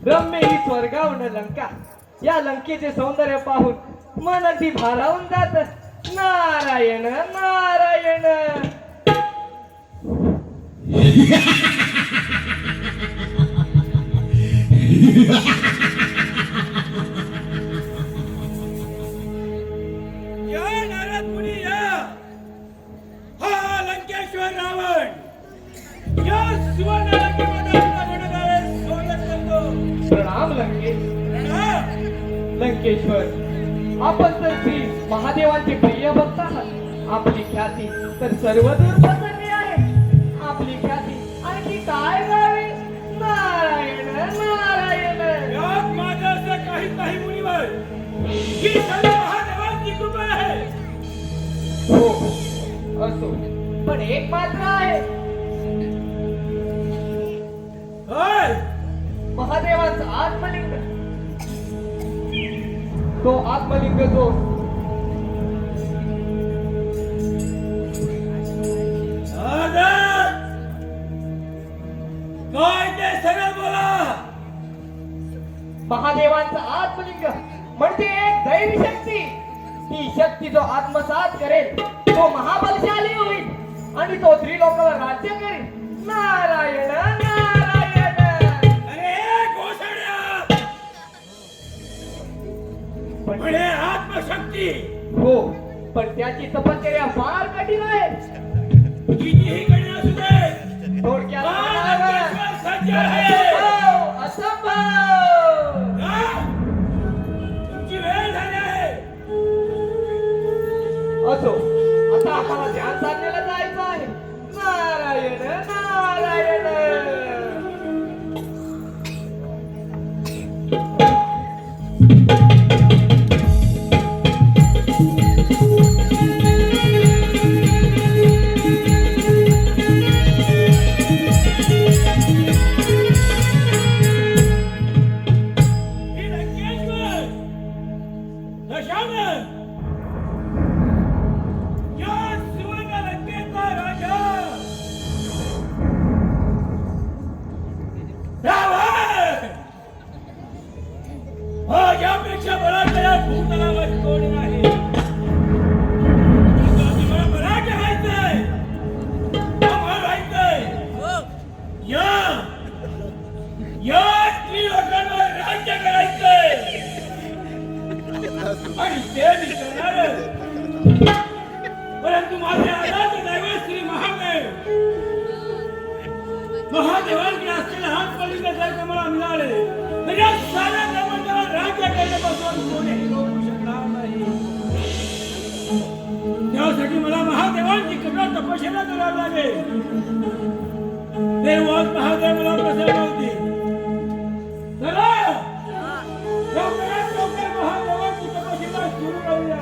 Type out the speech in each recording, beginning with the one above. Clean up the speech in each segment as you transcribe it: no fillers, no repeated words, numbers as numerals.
रम्य ही स्वर्गाहून लंका. या लंकेचे सौंदर्य पाहून मन अगदी भारावून जात. नारायण नारायण. या नारद मुनी या. हा लंकेश्वर रावण या सुवर्णलंकेमध्ये स्वागत करतो. प्रणाम लंकेश. प्रणाम. लंकेश्वर, आपण तर श्री महादेवांचे प्रिय भक्त आहात. आपली ख्याती तर सर्वदूर पसरली आहे. आपली ख्याती आणखी काय गावी. नारायण नारायण. यात माझं असं काही मुनीवर ही सर्व महादेवांची कृपा आहे. हो असो, पण एक मात्र आहे. होय. महादेवांचा आत्मलिंग. तो आत्मलिंग जो काय ते सरळ बोला. महादेवांचा आत्मलिंग म्हणजे एक दैवी शक्ती. ही शक्ती जो आत्मसात करेल तो महाबलशाली होईल आणि तो त्रिलोकावर राज्य करेल. नारायण नारायण. अरे घोषण्या म्हणे आत्मशक्ती. हो, पण त्याची तपश्चर्या फार कठीण आहे. कितीही कठीण असू दे थोडक्यात लंकेश्वर सज्ज आहे. असंभव. तुमची वेळ झाली आहे. असो, आता आम्हाला ध्यान साधनेला जायचं आहे. नारायण नारायण. ही लंकेश्वर दशानन या सुवर्ण लंकेचा राजा रावण. यापेक्षा बळाचा या भूतलावर कोणी नाही. मला मराठी व्हायचंय. अमर व्हायचंय. या त्रिलोकांवर राज्य करायचंय. आणि ते मी करणार. परंतु माझे आराध्य दैवत श्री महादेवांकडे असलेले हातमलिंग जर का मला मिळाले तर या साऱ्या प्रपंचावर राज्य करण्यापासून कोणीही रोखू शकणार नाही. त्यासाठी मला महादेवांची कठोर तपश्चर्या करावी लागेल. देवाच महादेव मला प्रसन्न होतील. चला लवकरात लवकर महादेवांची तपश्चर्या सुरू करूया.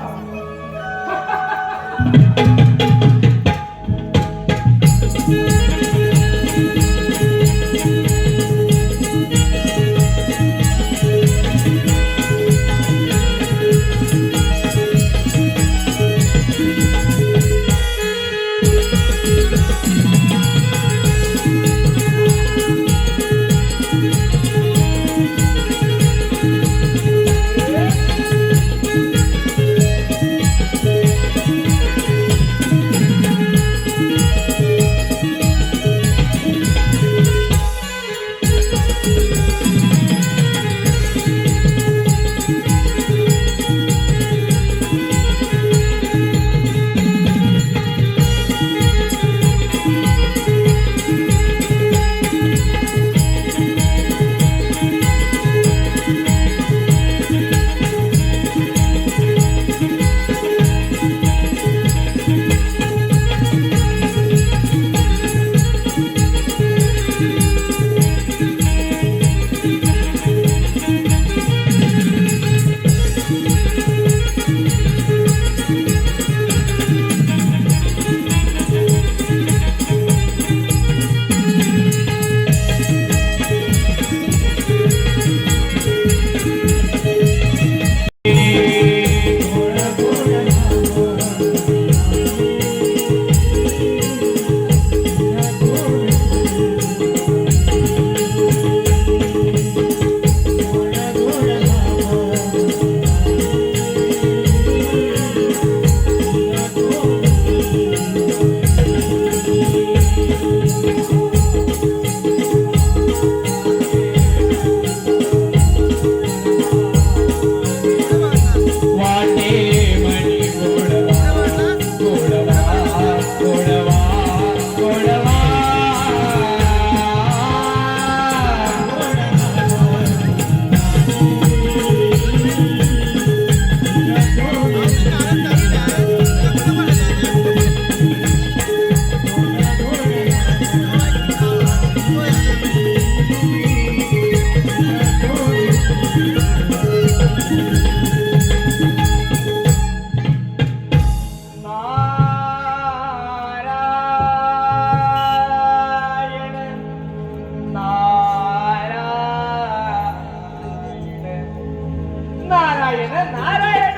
नारायण नारायण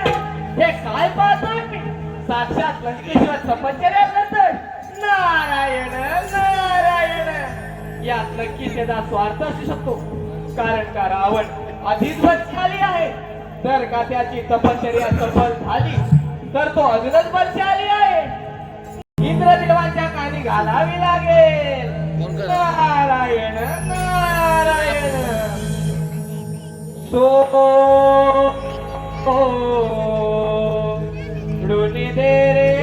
हे काय पाहतोय मी साक्षात लंकेश्वर तपश्चर्या करतोय नारायण नारायण यात नक्कीच त्याचा स्वार्थ असू शकतो कारण का रावण आधीच बलशाली आहे जर का त्याची तपश्चर्या सफल झाली तर तो अजूनच बलशाली आहे इंद्रदेवांच्या कानी घालावी लागेल नारायण नारायण सोडून दे रे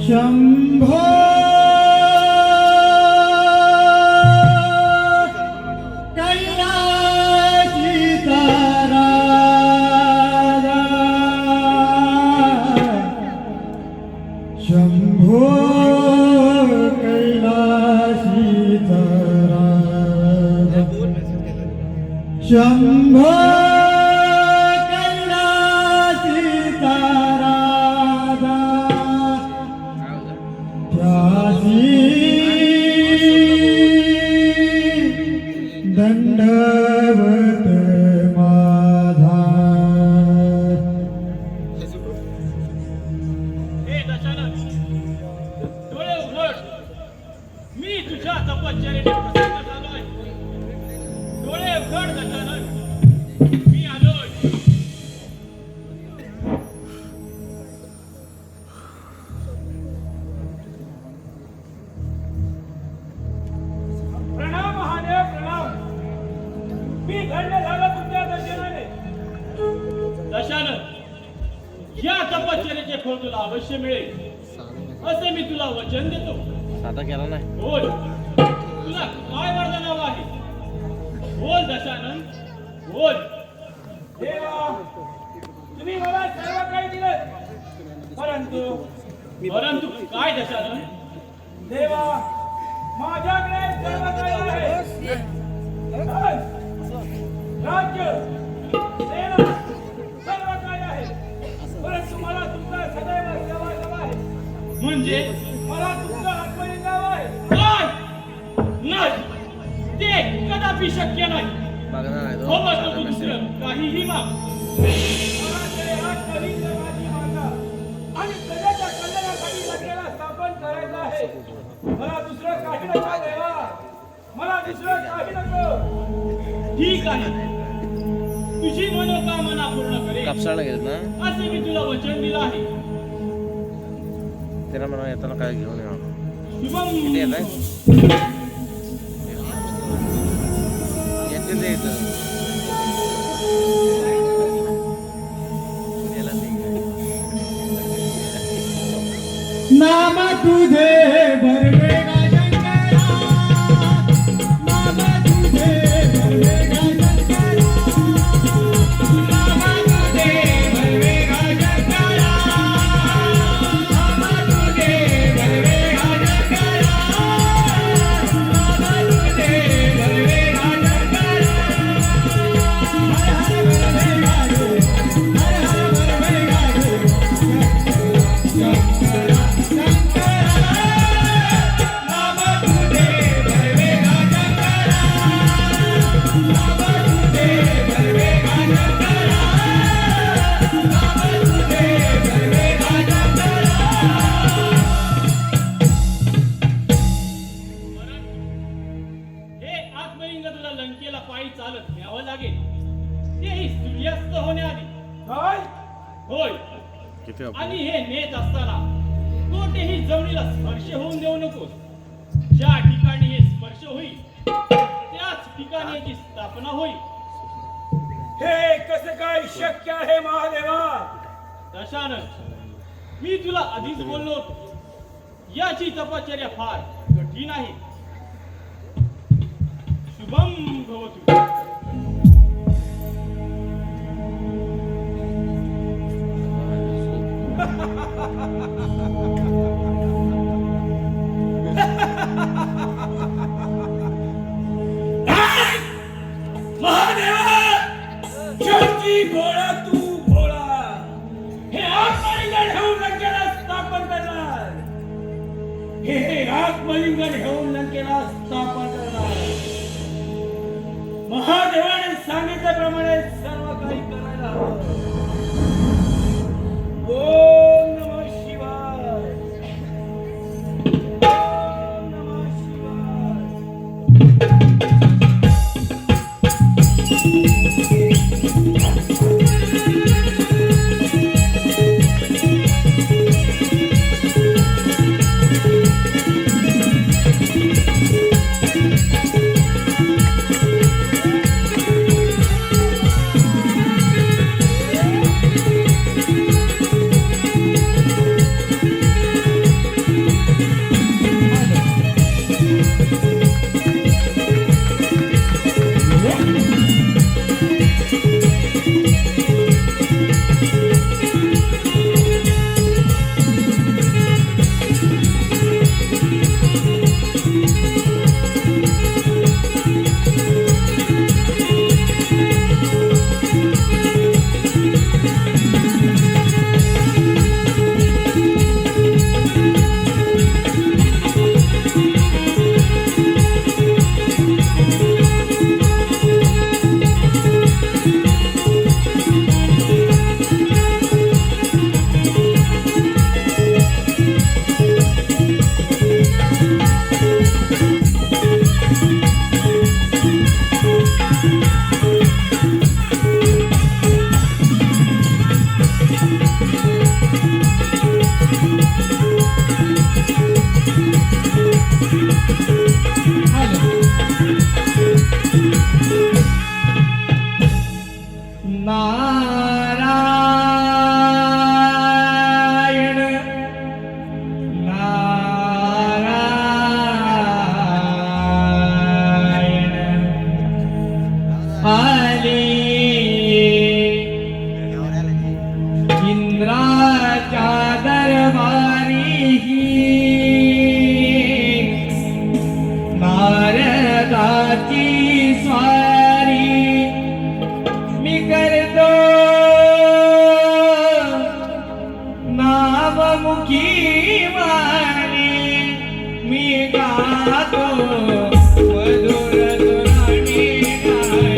शंभो शंभो कैलासीचा राजा शंभो कैलासीचा राजा त्यासी दंडवत माझा डोळे उघड मी तुझ्या तपश्चर्येने प्रसन्न झालोय डोळे उघड गजानन मी आलोय प्रणाम महादेव प्रणाम मी धन्य झालो तुमच्या दर्शनाने दशानन या तपश्चर्येचे फळ तुला अवश्य मिळेल असे मी तुला वचन देतो साधा केला नाही बोल तुला काय वरदान हवं आहे बोल दशानन बोल देवा तुम्ही मला सर्व काही दिलं परंतु काय दशानन देवा माझ्याकडे सर्व काही आहे पण काहीही माग. मला ते या कवीचं माझी माता आणि प्रजेच्या कल्याणासाठी लग्नाला स्थापन करायचं आहे. मला दुसरं काही नको देवा, मला दुसरं काही नको. ठीक आहे, तुझी मनोकामना पूर्ण करेल कापसाला घेत ना असे मी तुला वचन दिलं आहे. त्याला म्हणा येताना काय घेऊन या शुभम किती येत आहे येते ते येतं याला नाम तुझे भरवेगा शंकरा, नाम तुझे भरवेगा शंकरा, नाम तुझे भरवेगा शंकरा, नाम तुझे भरवेगा शंकरा, नाम तुझे भरवेगा शंकरा, हर हर भरवेगा रे, हर हर भरवेगा रे, शंकरा हे आत्मलिंग तुला लंकेला पायी चालत न्यावं लागेल, तेही सूर्यास्त होण्याआधी. काय होय, किती आणि हे नेत असताना कोठेही जमिनीला स्पर्श होऊन देऊ नकोस. ज्या ठिकाणी हे स्पर्श होईल त्याच ठिकाणी याची स्थापना होईल. हे कसं काय शक्य आहे महादेवा? दशानन, मी तुला आधीच बोललो होतो, याची तपश्चर्या फार कठीण आहे. शुभम भवतु. महादेवा शेवटी भोळा तू भोळा. हे आत्मलिंगन घेऊन लंकेला स्थापन करणार. हे आत्मलिंगन घेऊन लंकेला स्थापन करणार. महादेवाने सांगितल्याप्रमाणे सर्व काही करायला हवं. ओम नमः शिवाय. ओम नमः शिवाय. गातो मधुर सुराने गाणे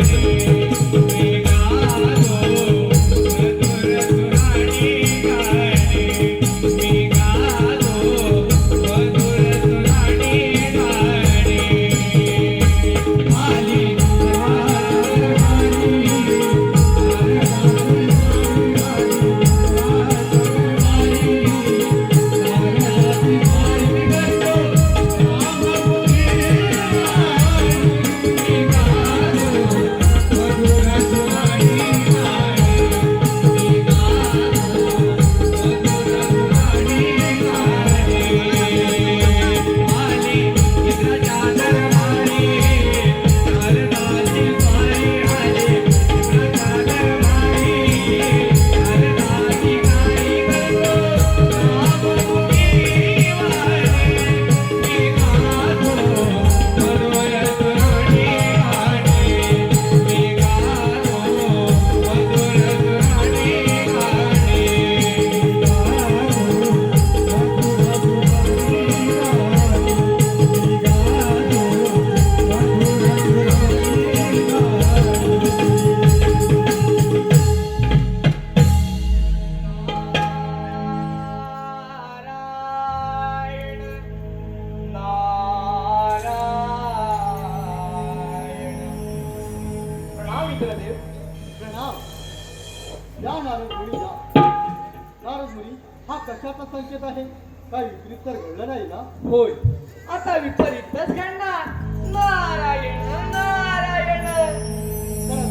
प्रणाम मित्रदेव. प्रणाम. या नारद मुनी या. नारद मुनी, हा कशाचा संकेत आहे? काही विपरीत तर घडलं नाही ना? होय, आता विपरीतच घडणार. नारायण नारायण. तर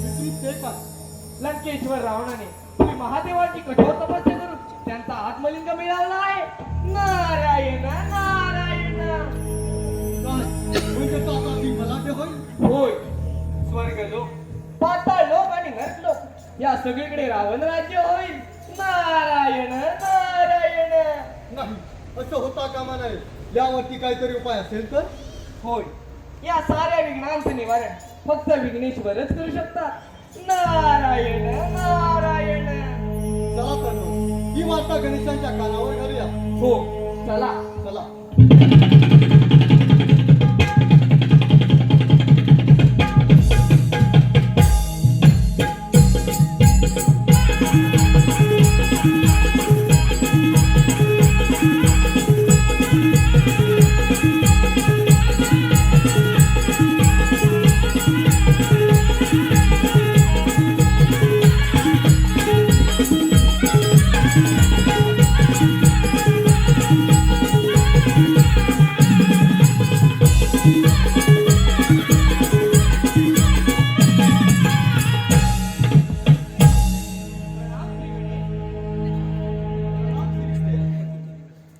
विपरीत ते काय? लंकेश्वर रावणाने श्री महादेवाची कठोर तपस्या करून त्यांचा आत्मलिंग मिळवला आहे. नारायण नारायण. काय म्हणजे तो आता ती बलाढ्य होईल? होय, स्वर्ग लोक, पाताळ लोक आणि नरक लोक या सगळीकडे रावण राज्य होईल. नारायण नारायण. नाही, असं होता कामा नये. यावरती काहीतरी उपाय असेल तर? होय, या साऱ्या विघ्नांचं निवारण फक्त विघ्नेश्वरच करू शकतात. नारायण नारायण. चला तर मग, ही वार्ता गणेशांच्या कानावर घालूया. हो, चला. चला.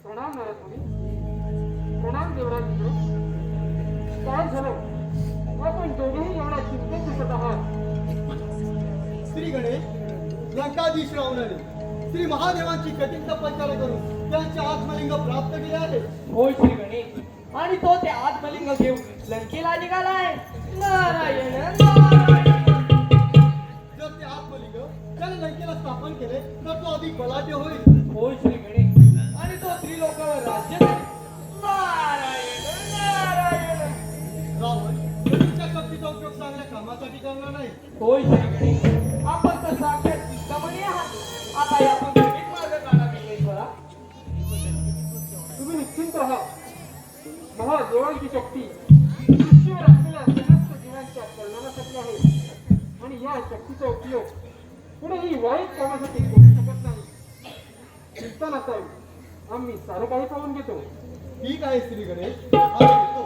प्रणाम नारद मुनी. प्रणाम देवराज मित्र. काय झालं? आपण दोघेही एवढ्या चिंतेत दिसत आहात. श्री गणेश, लंकाधीश रावणाने श्री महादेवांची कठीण तपश्चर्या करून त्यांचे आत्मलिंग प्राप्त केले आहे. होय श्री गणेश, आणि तो ते आत्मलिंग घेऊन लंकेला निघालाय. नारायण नारायण. जर ते आत्मलिंग त्याने लंकेला स्थापन केले तर तो अधिक बलाढ्य होईल. होय श्री गणेश, आणि तो त्रिलोकावर राज्य करेल. नारायण नारायण. रावण तुमच्या शक्तीचा उपयोग चांगल्या कामासाठी करणार नाही. होय श्री गणेश, आपण तर साक्षात चिंतामणी आहात. आता यातून त्रिविध मार्ग काढा विघ्नेश्वरा. तुम्ही निश्चिंत राहा. महादेवांची शक्ती पृथ्वीवर असलेल्या समस्त जीवांच्या कल्याणासाठी आहे आणि या शक्तीचा उपयोग कुणीही वाईट कामासाठी करू शकत नाही. चिंता नसावी, आम्ही सारं काही पाहून घेतो. ठीक आहे श्री गणेश, आम्ही येतो.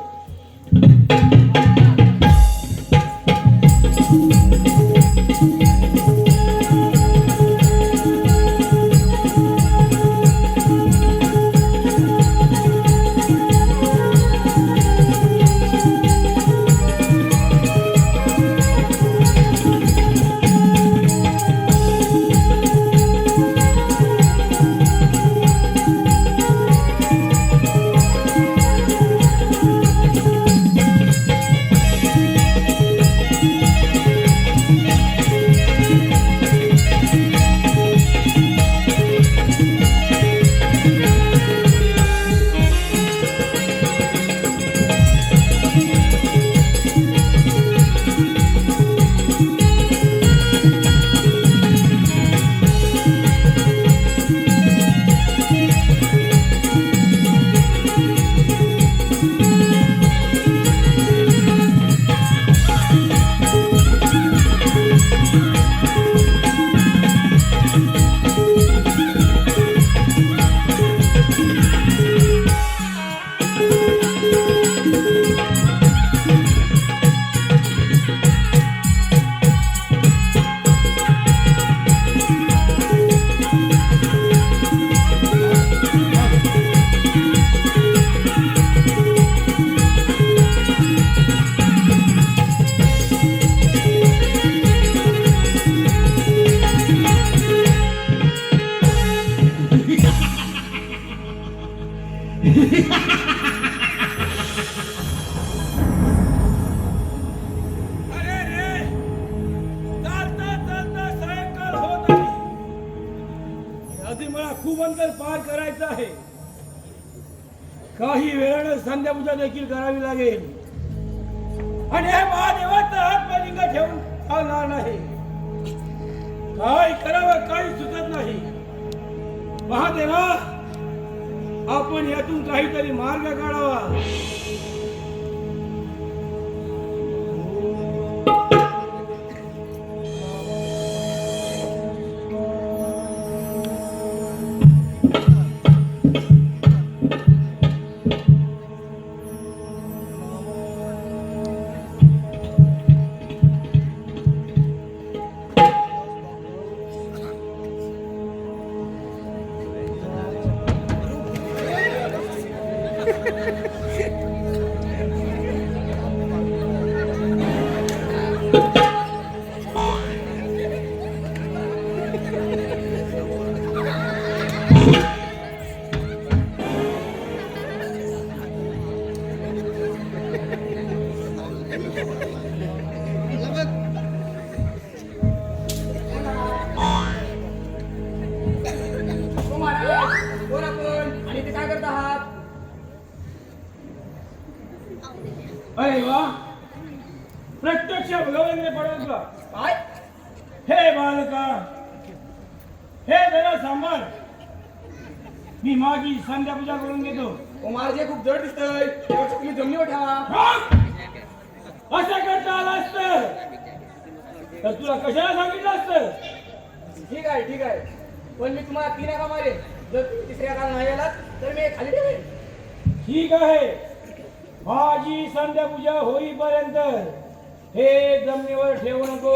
अरे रे, चालता चालता सायंकाळ होत आहे. आधी मला खूप अंतर पार करायचं आहे. काही वेळानं संध्यापूजा देखील करावी लागेल आणि हे महादेवाचं आत्मलिंग ठेवून चालणार नाही. काय करावं काही सुचत नाही. महादेवा, आपण यातून काहीतरी मार्ग काढावा. पडेल तुला. काय हे बालका, हे जरा सांभाळ. मी माझी संध्या पूजा करून घेतो. कुमारजी खूप जड दिसतंय त्यापेक्षा तुम्ही जमिनीवर ठेवा. असं करता आलं असतं तर तुला कशाला सांगितलं असतं. ठीक आहे पण मी तुम्हाला 3 का मारेन. जर तुम्ही 3ऱ्या काल नाही आलात तर मी खाली ठेवेन. ठीक आहे, माझी संध्या पूजा होईपर्यंत हे जमिनीवर ठेवू नको.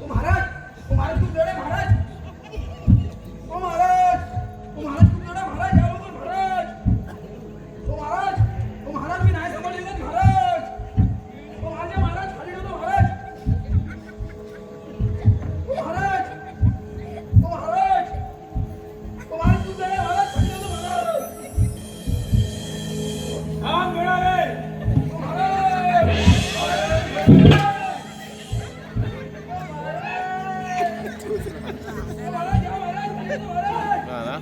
महाराज खूप जड आहे महाराज. ओ महाराज खूप जड आहे महाराज. या लवकर महाराज. ओ महाराज मी नाही समजले ना महाराज. ओ माझे महाराज खाली ठेवतो महाराज. ओ महाराज खूप जड आहे महाराज. खाली ठेवतो महाराज. काम मिळाले. ओ महाराज हा ना?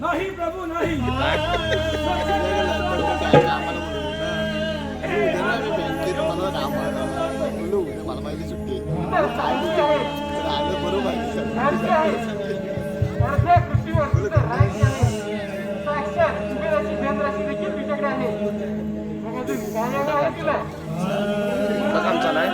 नाही प्रभू नाही. मला माहिती सुट्टी बरोबर कुठलं काम चालू आहे?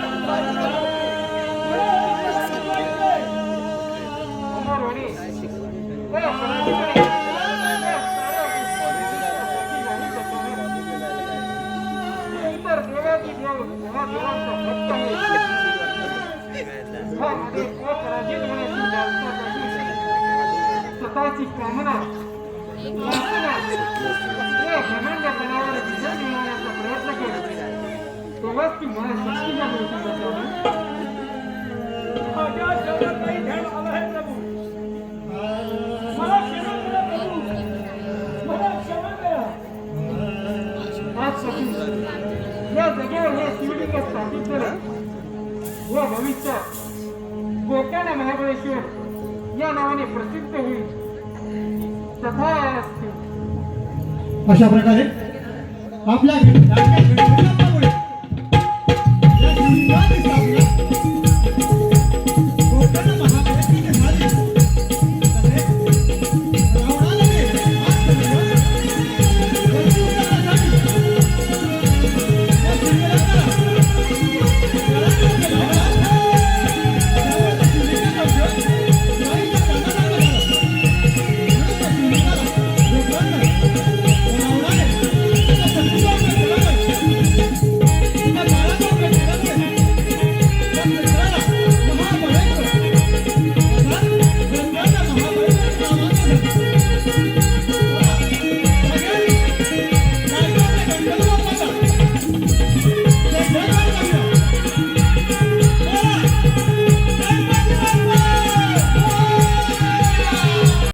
स्वतःची कामना घमंडपणावर विजय मिळवण्याचा प्रयत्न केला तेव्हाच ती मला शक्तीला मिळू माझ्या शब्दात काही ध्यान आलं आहे प्रभू. मला क्षमा करा प्रभू. मला क्षमा करा. आजपासून या जागेवर हे शिवलिंग स्थापित केलं व भविष्यात गोकर्ण महाबळेश्वर या नावाने प्रसिद्ध होईल. तथास्तु. अशा प्रकारे आपल्या